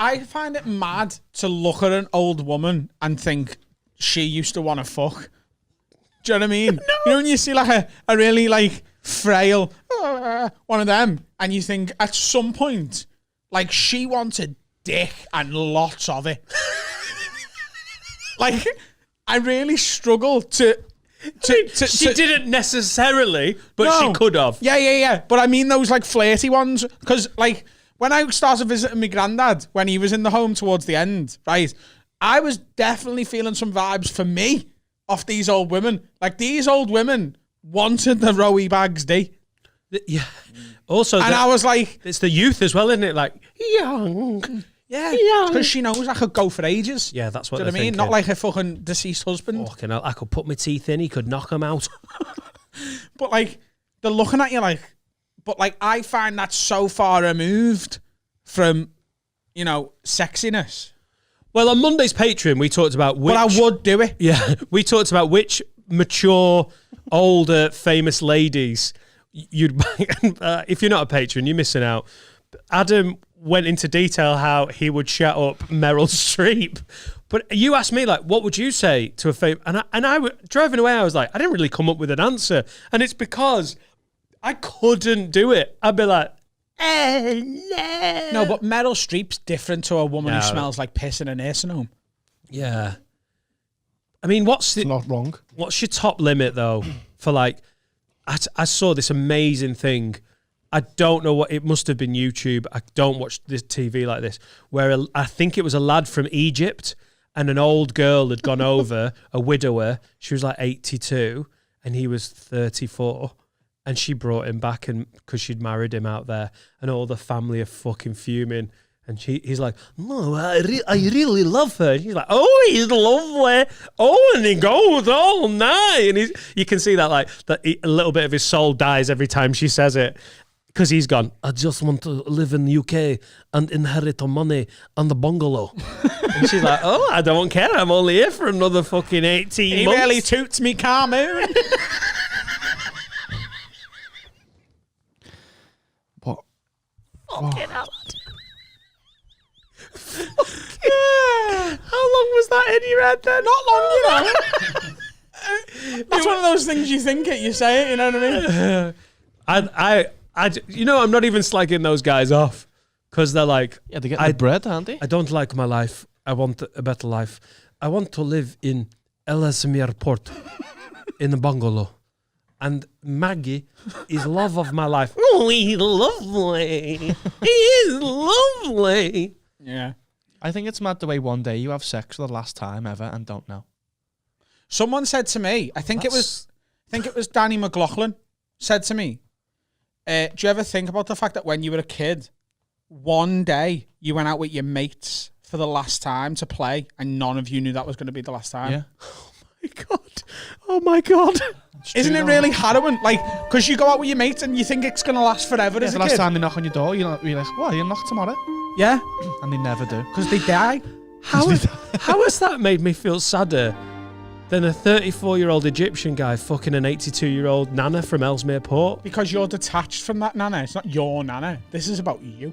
I find it mad to look at an old woman and think she used to want to fuck. Do you know what I mean? No. You know when you see like a really like frail one of them, and you think at some point, like she wanted dick and lots of it. Like, I really struggle to she didn't necessarily, but she could have. Yeah. But I mean those like flirty ones, because like when I started visiting my granddad when he was in the home towards the end, right, I was definitely feeling some vibes for me off these old women. Like these old women wanted the Rowe bags D. Yeah. Also, and I was like, it's the youth as well, isn't it? Like young. Yeah, because she knows I could go for ages. Yeah, that's what I mean. Not like her fucking deceased husband. Fucking hell, I could put my teeth in, he could knock them out. But like, they're looking at you like, but like, I find that so far removed from, you know, sexiness. Well, on Monday's Patreon, we talked about which... But I would do it. Yeah, we talked about which mature, older, famous ladies you'd... if you're not a patron, you're missing out. Adam went into detail how he would chat up Meryl Streep. But you asked me, like, what would you say to a famous... And I driving away, I was like, I didn't really come up with an answer. And it's because I couldn't do it. I'd be like... no. No, but Meryl Streep's different to a woman who smells like piss in a nursing home. Yeah. I mean, It's not wrong. What's your top limit, though, for like... I saw this amazing thing. I don't know what... It must have been YouTube. I don't watch this TV like this. Where I think it was a lad from Egypt and an old girl had gone over, a widower. She was like 82 and he was 34. And she brought him back and because she'd married him out there, and all the family are fucking fuming. And he's like, no, I really love her. And he's like, oh, he's lovely. Oh, and he goes all night. And you can see that like a little bit of his soul dies every time she says it, because he's gone, I just want to live in the UK and inherit the money and the bungalow. And she's like, oh, I don't care. I'm only here for another fucking 18 months. He really toots me car moon. Fucking hell. How long was that in your head then? Not long, you know. That's one of those things you think it, you say it, you know what I mean? You know, I'm not even slagging those guys off because they're like, yeah, they get the bread, aren't they? I don't like my life. I want a better life. I want to live in Ellesmere Port in a bungalow. And Maggie is love of my life. Oh, he's lovely. He is lovely. Yeah. I think it's mad the way one day you have sex for the last time ever and don't know. Someone said to me, I think it was Danny McLaughlin said to me, do you ever think about the fact that when you were a kid, one day you went out with your mates for the last time to play and none of you knew that was going to be the last time? Yeah. Oh my God. Isn't it really harrowing? Like, because you go out with your mates and you think it's going to last forever as a the kid. last time they knock on your door, you realise, well, you'll knock tomorrow. Yeah. And they never do. Because they die. How has that made me feel sadder than a 34-year-old Egyptian guy fucking an 82-year-old nana from Ellesmere Port? Because you're detached from that nana. It's not your nana. This is about you.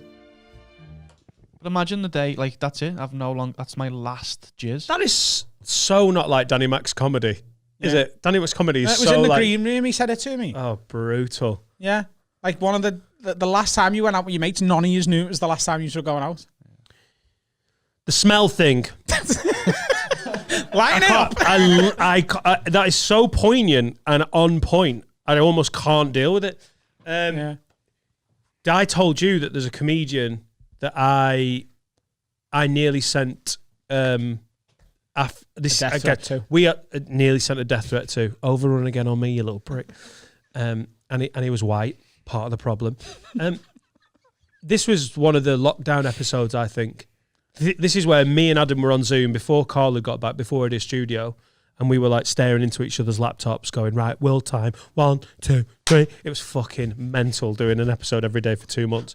But imagine the day, like, that's it. That's my last jizz. That is so not like Danny Mac's comedy. Is it? Danny Mac's comedy is so like... It was in the green room, he said it to me. Oh, brutal. Yeah. Like one of the last time you went out with your mates, none of you knew it was the last time you were going out. The smell thing. Lighten it up. That is so poignant and on point. I almost can't deal with it. I told you that there's a comedian that I nearly sent... death threat to. We nearly sent a death threat to. Overrun again on me, you little prick. And he was white, part of the problem. This was one of the lockdown episodes, I think. This is where me and Adam were on Zoom before Carl had got back, before the studio, and we were like staring into each other's laptops going, right, world time, 1, 2, 3. It was fucking mental doing an episode every day for 2 months.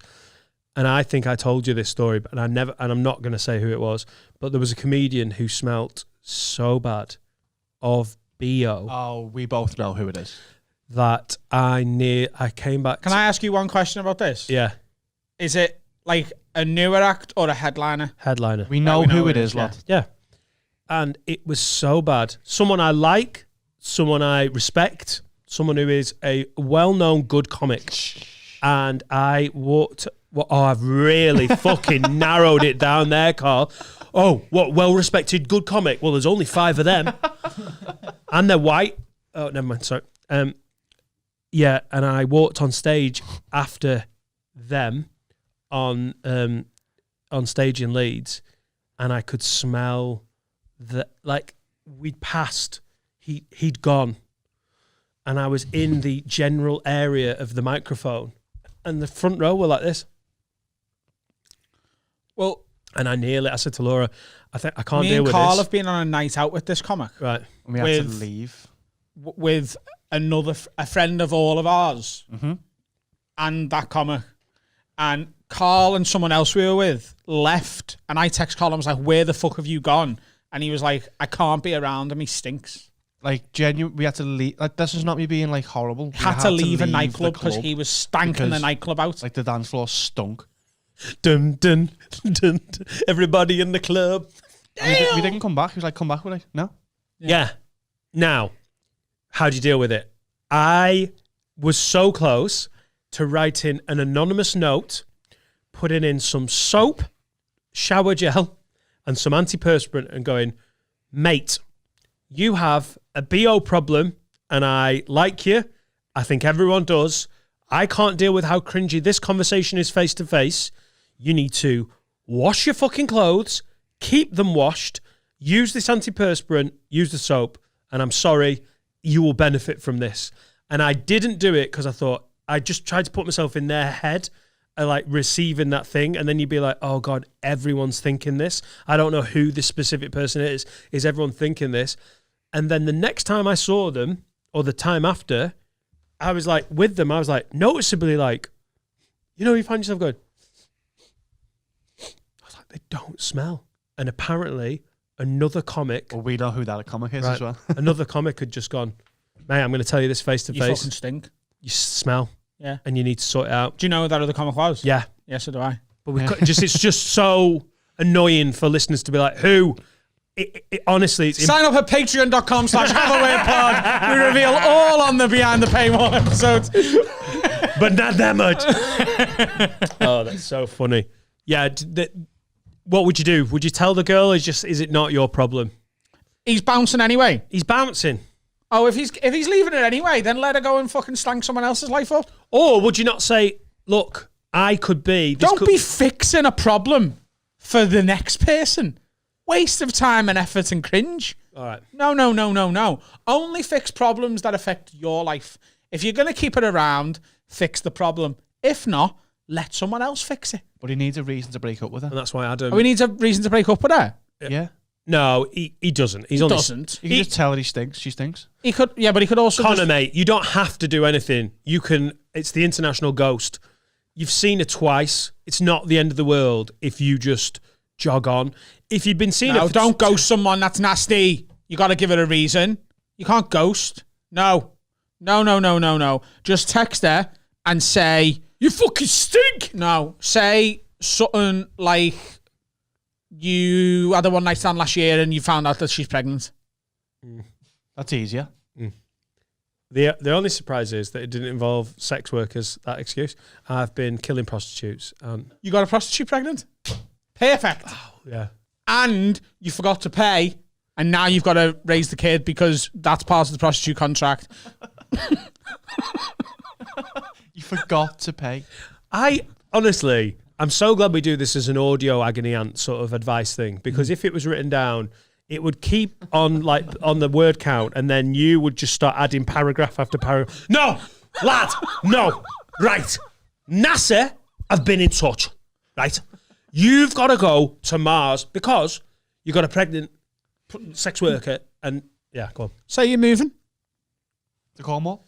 And I think I told you this story, and I'm not going to say who it was, but there was a comedian who smelt so bad of BO. Oh, we both know who it is. That I came back. Can I ask you one question about this? Yeah. Is it like a newer act or a headliner? Headliner. We know we know who who it it is, is, lad. Yeah. And it was so bad. Someone I like, someone I respect, someone who is a well-known good comic. And I walked... Well, I've really fucking narrowed it down there, Carl. Oh, what well-respected good comic? Well, there's only 5 of them. And they're white. Oh, never mind, sorry. Yeah, and I walked on stage after them on stage in Leeds, and I could smell that, like, we'd passed, he'd gone, and I was in the general area of the microphone, and the front row were like this. Well, and I said to Laura, I think I can't me deal and with Carl this. have been on a night out with this comic. Right. And we had to leave. With a friend of all of ours, and that comic. And Carl and someone else we were with left, and I text Carl and was like, where the fuck have you gone? And he was like, I can't be around him, he stinks. Like, genuine, we had to leave. Like, this is not me being, like, horrible. We Had to leave a nightclub the because club he was stanking the nightclub out. Like, the dance floor stunk. Dun, dun, dun, dun. Everybody in the club. We didn't come back. He was like, come back. We're like, no. Yeah. Now, how do you deal with it? I was so close to writing an anonymous note, putting in some soap, shower gel, and some antiperspirant and going, mate, you have a BO problem and I like you. I think everyone does. I can't deal with how cringy this conversation is face to face. You need to wash your fucking clothes, keep them washed, use this antiperspirant, use the soap, and I'm sorry, you will benefit from this. And I didn't do it because I thought, I just tried to put myself in their head, like receiving that thing, and then you'd be like, oh God, everyone's thinking this. I don't know who this specific person is. Is everyone thinking this? And then the next time I saw them, or the time after, I was like, with them, I was like, noticeably like, you find yourself going, I was like, they don't smell. And apparently another comic. Well, we know who that comic is as well. Another comic had just gone, mate, I'm going to tell you this face to You face. fucking stink. You smell. Yeah. And you need to sort it out. Do you know who that other comic was? Yeah. Yes, so do I. But it's just so annoying for listeners to be like, who? Honestly, it's Sign up at patreon.com/haveawaypod. We reveal all on the Behind the Paywall episodes. but not that much. Oh, that's so funny. Yeah. What would you do? Would you tell the girl? Is it not your problem? He's bouncing anyway. He's bouncing. Oh, if he's leaving it anyway, then let her go and fucking stank someone else's life up. Or would you not say, look, I could be... Don't be fixing a problem for the next person. Waste of time and effort and cringe. All right. No. Only fix problems that affect your life. If you're going to keep it around, fix the problem. If not, let someone else fix it. But he needs a reason to break up with her. And that's why Adam... We need a reason to break up with her. Yeah. No, he doesn't. He doesn't. You can just tell her he stinks. She stinks. He could, yeah, but he could also... Connor, mate, you don't have to do anything. You can... It's the international ghost. You've seen her twice. It's not the end of the world if you just jog on. If you've been seeing her... No, don't ghost someone. That's nasty. You got to give it a reason. You can't ghost. No. Just text her and say, you fucking stink. No. Say something like, you had a one night stand last year and you found out that she's pregnant. That's easier. The only surprise is that it didn't involve sex workers, that excuse. I've been killing prostitutes. You got a prostitute pregnant? Perfect. Oh, yeah. And you forgot to pay, and now you've got to raise the kid because that's part of the prostitute contract. You forgot to pay. Honestly, I'm so glad we do this as an audio agony aunt sort of advice thing, because if it was written down, it would keep on on the word count, and then you would just start adding paragraph after paragraph. No, lad, no. Right. NASA have been in touch, right? You've got to go to Mars because you got a pregnant sex worker, and yeah, go on. So you're moving? To Cornwall?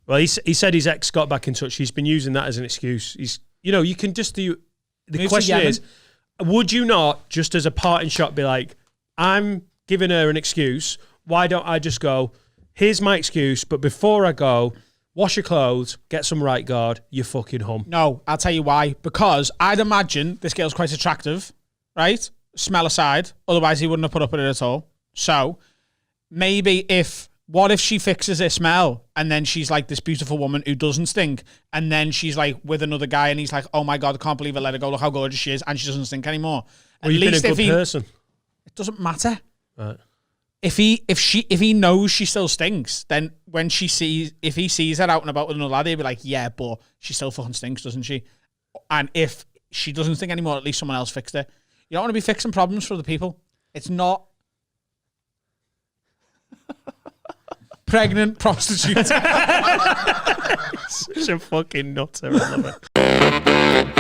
Well, he said his ex got back in touch. He's been using that as an excuse. You can just do... The question is, would you not, just as a parting shot, be like, I'm giving her an excuse. Why don't I just go, here's my excuse, but before I go, Wash your clothes, get some right guard, you fucking hum. No, I'll tell you why. Because I'd imagine this girl's quite attractive, right? Smell aside. Otherwise, he wouldn't have put up with it at all. So maybe what if she fixes her smell and then she's like this beautiful woman who doesn't stink, and then she's like with another guy and he's like, oh my God, I can't believe I let her go. Look how gorgeous she is, and she doesn't stink anymore. Well, you've been a good person. It doesn't matter. Right. If he knows she still stinks, then if he sees her out and about with another lad, he'll be like, yeah, but she still fucking stinks, doesn't she? And if she doesn't stink anymore, at least someone else fixed it. You don't want to be fixing problems for other people. It's not pregnant prostitute. Such a fucking nutter. I love it.